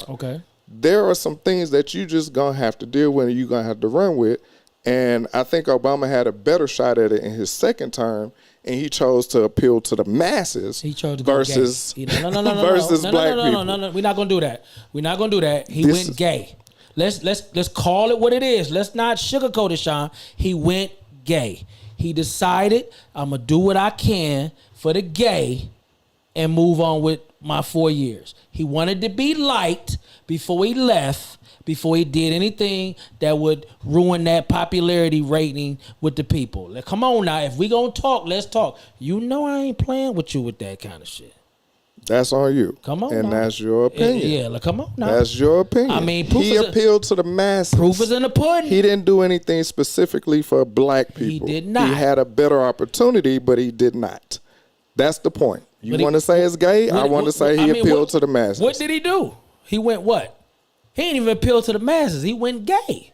there are some things that you just going to have to deal with and you're going to have to run with. And I think Obama had a better shot at it in his second term, and he chose to appeal to the masses. He chose to versus go gay. Versus black people. No. We're not gonna do that. We're not gonna do that. He went gay. Let's call it what it is. Let's not sugarcoat it, Sean. He went gay. He decided, I'm gonna do what I can for the gay, and move on with my 4 years. He wanted to be liked before he left, before he did anything that would ruin that popularity rating with the people. Like, come on now, if we gonna talk, let's talk. You know I ain't playing with you with that kind of shit. That's on you. Come on, and now. That's your opinion. Yeah, like, come on now. That's your opinion. I mean, he appealed to the masses. Proof is in the pudding. He didn't do anything specifically for black people. He did not. He had a better opportunity, but he did not. That's the point. You want to say it's gay? I want to say he appealed to the masses. What did he do? He went what? He ain't even appeal to the masses. He went gay.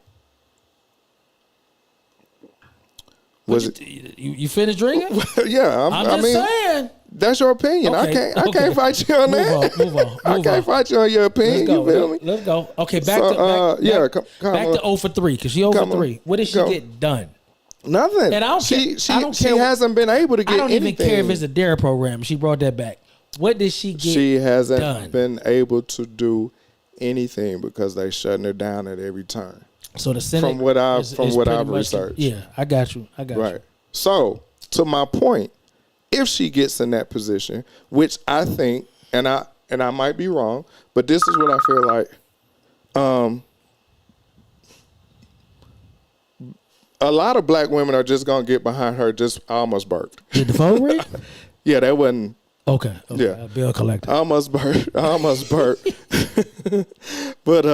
Was it? You finished drinking? Yeah, I'm just saying. That's your opinion. Okay, I can't fight you on that. Move on. I can't fight you on your opinion. You feel me? Let's go. Okay, back So, to 0 for 3 because she 0 for 3. What did she get done? Nothing. And I don't care. She hasn't been able to get anything. I don't even care if it's a dare program. She brought that back. What did she get? She hasn't done? Been able to do anything because they shutting her down at every turn. So the Senate, from what I've researched. Yeah, I got you. Right. So to my point, if she gets in that position, which I think, and I might be wrong, but this is what I feel like. A lot of black women are just gonna get behind her. I almost burped. Did the phone ring? Yeah, that wasn't. Okay. Yeah. Bill collector. I almost burped. But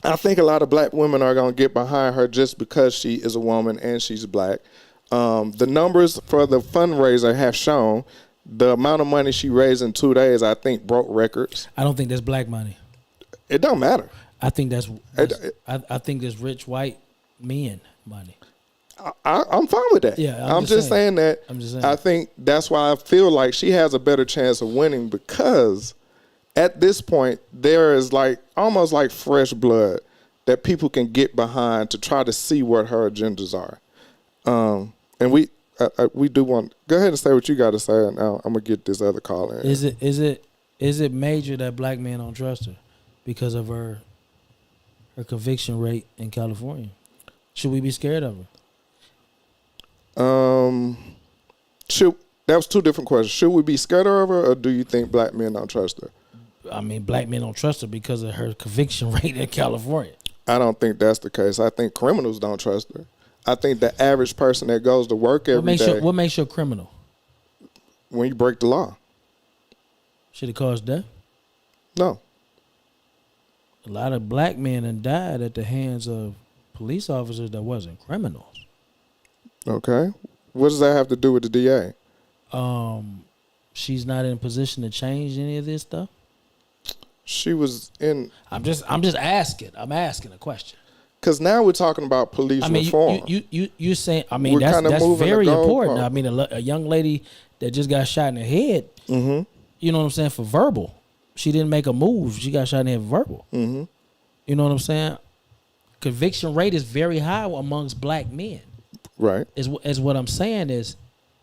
I think a lot of black women are going to get behind her just because she is a woman and she's black. The numbers for the fundraiser have shown the amount of money she raised in 2 days, I think, broke records. I don't think that's black money. It don't matter. I think I think that's rich white men money. I'm fine with that. Yeah, I'm just saying that. I think that's why I feel like she has a better chance of winning because at this point there is like almost like fresh blood that people can get behind to try to see what her agendas are. And we do want. Go ahead and say what you got to say. Now I'm gonna get this other call in. Is it major that black men don't trust her because of her conviction rate in California? Should we be scared of her? That was two different questions. Should we be scared of her, or do you think black men don't trust her? I mean, black men don't trust her because of her conviction rate in California. I don't think that's the case. I think criminals don't trust her. I think the average person that goes to work every day. What makes you a criminal? When you break the law. Should it cause death? No. A lot of black men have died at the hands of police officers that wasn't criminals. Okay. What does that have to do with the DA? She's not in a position to change any of this stuff. She was in. I'm just asking. I'm asking a question. Because now we're talking about police reform. You saying? I mean, that's very important. I mean, a young lady that just got shot in the head. Mm-hmm. You know what I'm saying? For verbal, she didn't make a move. She got shot in the head for verbal. Mm-hmm. You know what I'm saying? Conviction rate is very high amongst black men. Right. Is what I'm saying is,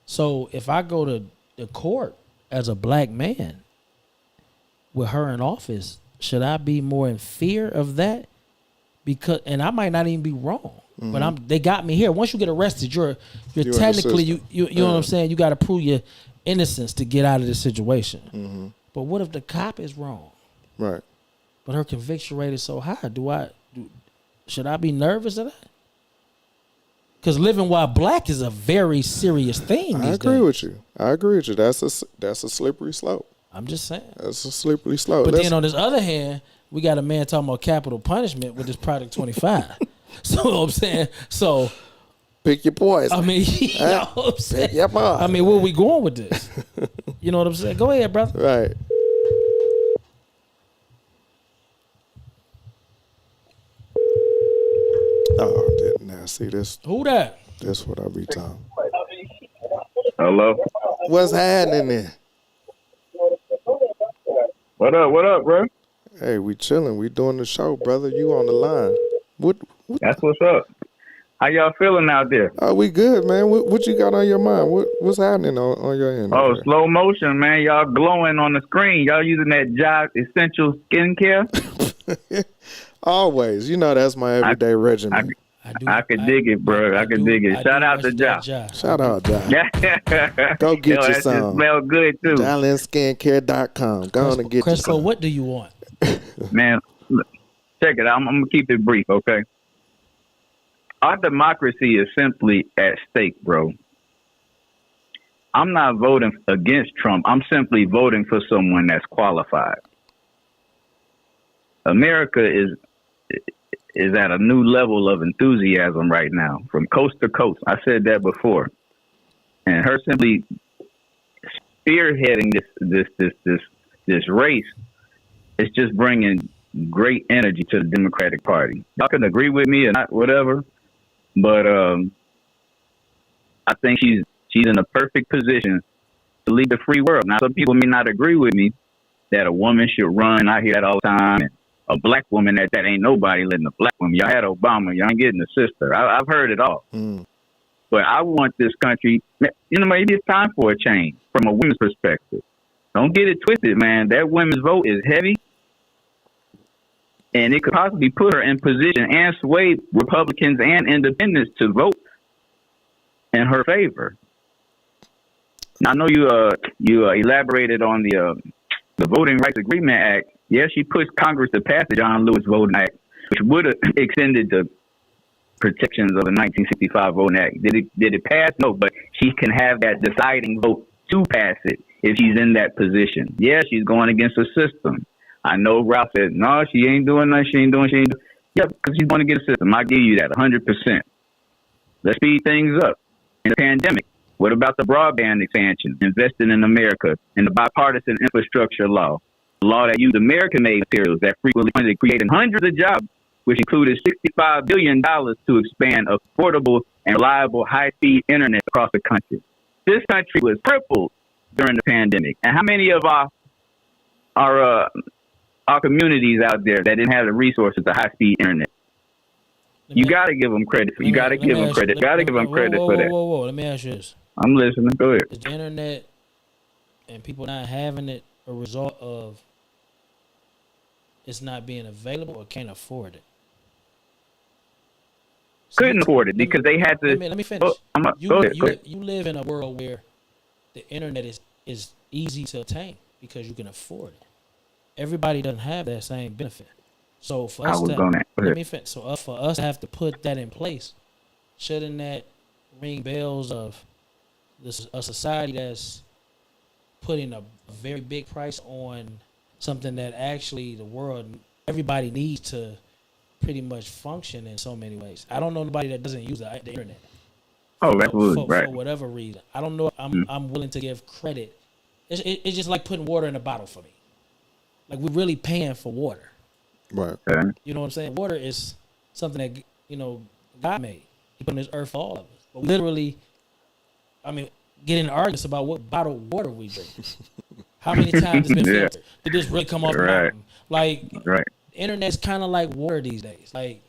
so if I go to the court as a black man with her in office, should I be more in fear of that? Because, and I might not even be wrong, but they got me here. Once you get arrested, you're technically you know what I'm saying. You got to prove your innocence to get out of this situation. Mm-hmm. But what if the cop is wrong? Right. But her conviction rate is so high. Should I be nervous of that? Because living while black is a very serious thing. I agree with you. That's a slippery slope. I'm just saying. That's a slippery slope. But then on this other hand, we got a man talking about capital punishment with this Project 25. So what I'm saying, pick your poison. I mean, you know what I'm saying? Pick your poison. I mean, where we going with this? You know what I'm saying? Go ahead, brother. Right. Oh, didn't I see this? Who that? That's what I be talking. Hello. What's happening there? What up, bro? Hey, we chilling. We doing the show, brother. You on the line? What? That's what's up. How y'all feeling out there? Oh, we good, man. What you got on your mind? What's happening on your end? Oh, slow motion, man. Y'all glowing on the screen. Y'all using that Job Essential skincare? Always. You know that's my everyday regimen. I could dig it, bro. I could dig it. Shout out to Josh. Shout out, Josh. Go get you some. Smell good too. DallinSkincare.com. Go on and get you some. What do you want? Man, check it out. I'm gonna keep it brief, okay? Our democracy is simply at stake, bro. I'm not voting against Trump. I'm simply voting for someone that's qualified. America is at a new level of enthusiasm right now, from coast to coast. I said that before, and her simply spearheading this race is just bringing great energy to the Democratic Party. Y'all can agree with me or not, whatever, but I think she's in a perfect position to lead the free world. Now, some people may not agree with me that a woman should run. I hear that all the time. And a black woman that ain't nobody letting a black woman. Y'all had Obama. Y'all ain't getting a sister. I've heard it all. But I want this country, maybe it's time for a change from a women's perspective. Don't get it twisted, man. That women's vote is heavy. And it could possibly put her in position and sway Republicans and independents to vote in her favor. Now, I know you elaborated on the Voting Rights Agreement Act. Yeah, she pushed Congress to pass the John Lewis Voting Act, which would have extended the protections of the 1965 Voting Act. Did it pass? No, but she can have that deciding vote to pass it if she's in that position. Yeah, she's going against the system. I know Ralph said, no, she ain't doing nothing. She ain't doing. Yeah, because she's going against the system. I give you that 100%. Let's speed things up. In the pandemic, what about the broadband expansion, investing in America, and the bipartisan infrastructure law? A law that used American-made materials that frequently funded creating hundreds of jobs, which included $65 billion to expand affordable and reliable high-speed internet across the country. This country was crippled during the pandemic. And how many of our communities out there that didn't have the resources to high-speed internet? You got to give them credit. You got to give them credit. Got to give them credit for that. Whoa. Let me ask you this. I'm listening. Go ahead. Is the internet and people not having it a result of it's not being available or can't afford it? Couldn't afford it because they had to. Let me finish. Go ahead. You live in a world where the internet is easy to obtain because you can afford it. Everybody doesn't have that same benefit. So for us for us to have to put that in place, shouldn't that ring bells of a society that's putting a very big price on something that actually everybody needs to pretty much function in so many ways? I don't know anybody that doesn't use the internet. Oh, absolutely, right. For whatever reason, I don't know. I'm willing to give credit. It's just like putting water in a bottle for me. Like, we're really paying for water. Right. You know what I'm saying? Water is something that, God made. He put on this earth for all of us. But literally, get in arguments about what bottled water we drink. How many times it's been filtered? Did this really come off the mountain? Like, the internet's kind of like water these days. Like,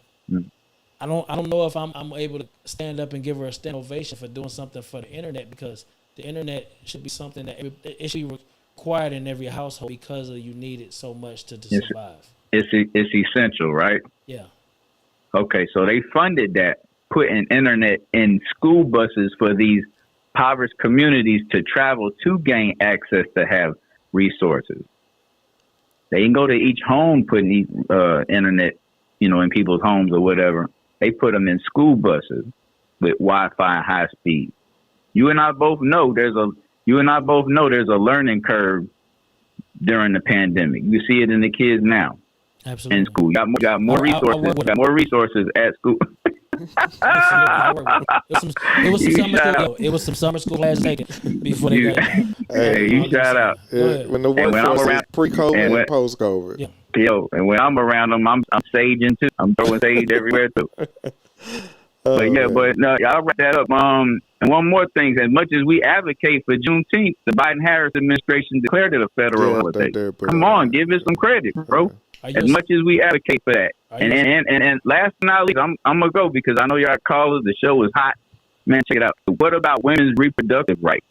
I don't know if I'm able to stand up and give her a stand ovation for doing something for the internet, because the internet should be something that it should be required in every household because you need it so much to survive. It's essential, right? Yeah. Okay, so they funded that, putting internet in school buses for these impoverished communities to travel to gain access to have resources. They can go to each home putting internet, in people's homes or whatever. They put them in school buses with Wi-Fi and high speed. You and I both know there's a learning curve during the pandemic. You see it in the kids now. Absolutely. In school, you got more resources. Got more resources at school. It was some summer school classes taken before they got. Hey, you shout out. When the workforce is pre-COVID and post-COVID. Yeah. Yo, and when I'm around them, I'm saging too. I'm throwing sage everywhere too. But I'll wrap that up. And one more thing: as much as we advocate for Juneteenth, the Biden-Harris administration declared it a federal holiday. Come on, give it some credit, bro. As much as we advocate for that. And last but not least, I'm gonna go because I know y'all callers. The show is hot, man. Check it out. What about women's reproductive rights?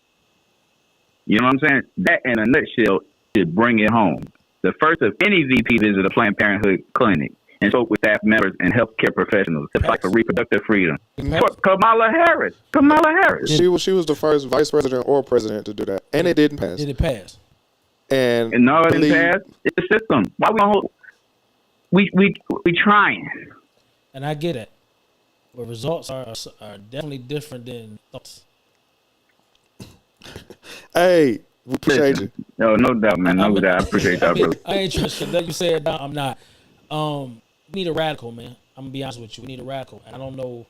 You know what I'm saying? That, in a nutshell, should bring it home. The first of any VP visit a Planned Parenthood clinic. and spoke with staff members and healthcare professionals to fight for reproductive freedom. Kamala Harris. She was the first vice president or president to do that, and it didn't pass. Did it pass? And no, it didn't pass. It's a system. Why we don't? We trying. And I get it, but results are definitely different than thoughts. Hey, we appreciate you. No doubt, man. No doubt. I appreciate that, brother. I ain't trusting that you said. No, I'm not. We need a radical, man. I'm gonna be honest with you. We need a radical. I don't know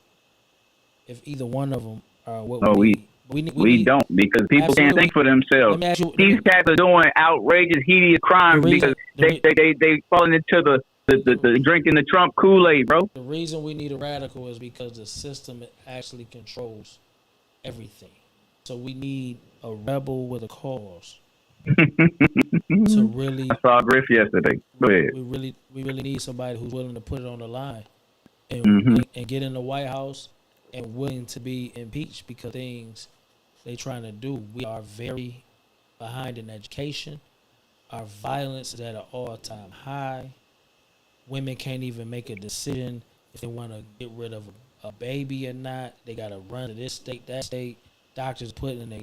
if either one of them are what we need. We don't, because people can't think for themselves. These cats are doing outrageous, hideous crimes because they falling into the drinking the Trump Kool-Aid, bro. The reason we need a radical is because the system actually controls everything. So we need a rebel with a cause to really. I saw a grift yesterday. Go ahead. We really need somebody who's willing to put it on the line and get in the White House and willing to be impeached because things they trying to do. We are very behind in education. Our violence is at an all-time high. Women can't even make a decision if they want to get rid of a baby or not. They got to run to this state, that state. Doctors putting their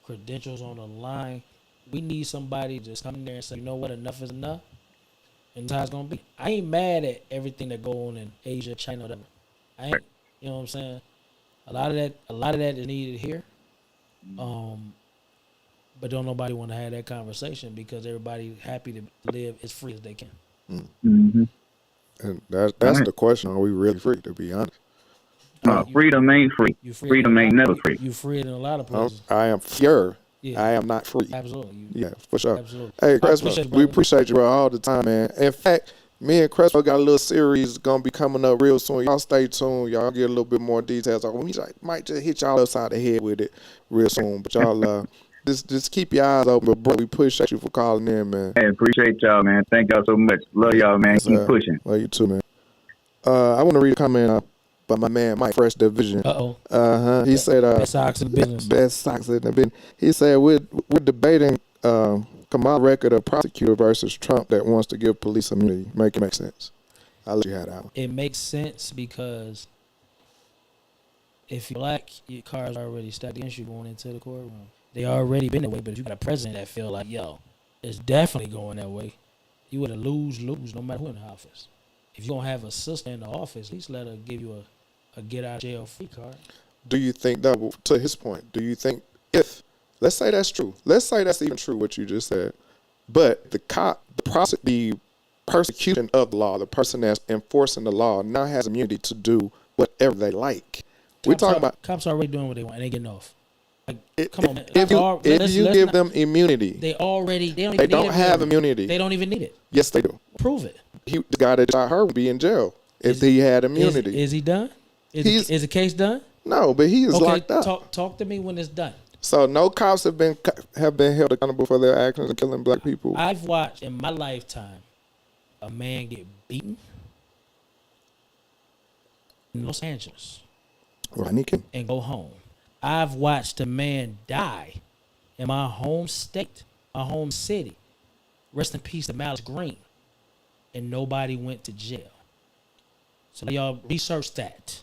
credentials on the line. We need somebody to just come in there and say, you know what, enough is enough. And that's how it's going to be. I ain't mad at everything that go on in Asia, China, whatever. I ain't, you know what I'm saying? A lot of that is needed here. But don't nobody want to have that conversation because everybody happy to live as free as they can. Mm-hmm. And that's the question. Are we really free, to be honest? Freedom ain't free. Freedom ain't never free. You free in a lot of places. I am free. Yeah. I am not free. Absolutely. Yeah, for sure. Absolutely. Hey, Cresswell, we appreciate you all the time, man. In fact, me and Cresswell got a little series going to be coming up real soon. Y'all stay tuned. Y'all get a little bit more details. We might just hit y'all upside the head with it real soon. But y'all, just keep your eyes open. But, bro, we appreciate you for calling in, man. Hey, appreciate y'all, man. Thank y'all so much. Love y'all, man. Keep pushing. Love you too, man. I want to read a comment by my man Mike Fresh Division. He said best socks in business. Best socks in the business. He said we're debating Kamala record of prosecutor versus Trump that wants to give police immunity. Make sense. I'll let you have that one. It makes sense because if you're black, your car's already stacked against you going into the courtroom. They already been that way, but if you got a president that feel like, yo, it's definitely going that way, you would lose no matter who in the office. If you're going to have a sister in the office, at least let her give you a get-out-of-jail-free card. Do you think, that, to his point, do you think if, let's say that's true. Let's say that's even true, what you just said. But the persecution of the law, the person that's enforcing the law now has immunity to do whatever they like. We're talking about... Cops are already doing what they want, and they getting off. Like, come on, man. If you give them immunity... They don't have immunity. They don't even need it. Yes, they do. Prove it. The guy that shot her would be in jail if he had immunity. Is he done? Is the case done? No, but he is locked up. Talk to me when it's done. So no cops have been held accountable for their actions of killing black people. I've watched in my lifetime a man get beaten in Los Angeles and go home. I've watched a man die in my home state, my home city. Rest in peace to Malice Green. And nobody went to jail. So y'all research that.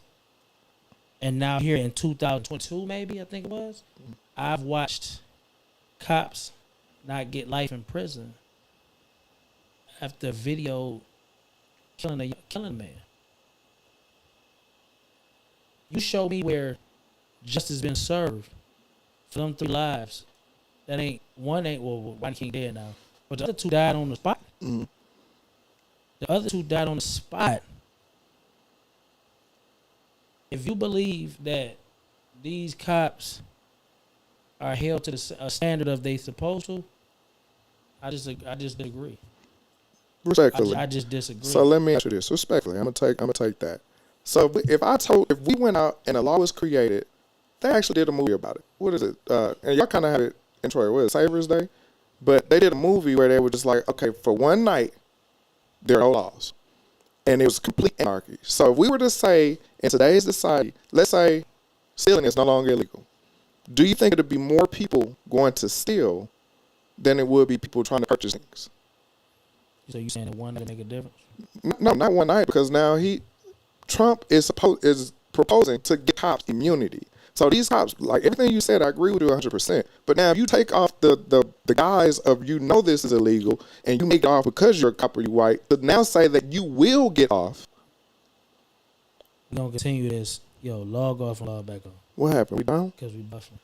And now here in 2022, maybe, I think it was, I've watched cops not get life in prison after a video killing a man. You show me where justice been served for them 3 lives. One ain't Rodney King dead now, but the other 2 died on the spot. Mm-hmm. The other 2 died on the spot. If you believe that these cops are held to the standard of they supposed to, I just disagree. Respectfully, I just disagree. So let me ask you this respectfully. I'm gonna take that. So if we went out and a law was created, they actually did a movie about it. What is it? And y'all kind of had it in Troy. What is it, Savior's Day? But they did a movie where they were just like, okay, for one night, there are no laws. And it was complete anarchy. So if we were to say, in today's society, let's say stealing is no longer illegal, do you think it would be more people going to steal than it would be people trying to purchase things? So you saying that one doesn't make a difference? No, not one night, because now Trump is proposing to give cops immunity. So these cops, like everything you said, I agree with you 100%. But now if you take off the guise of this is illegal and you make it off because you're a cop or you white, but now say that you will get off. We're gonna continue this. Yo, log off and log back on. What happened? We done? Because we buffing.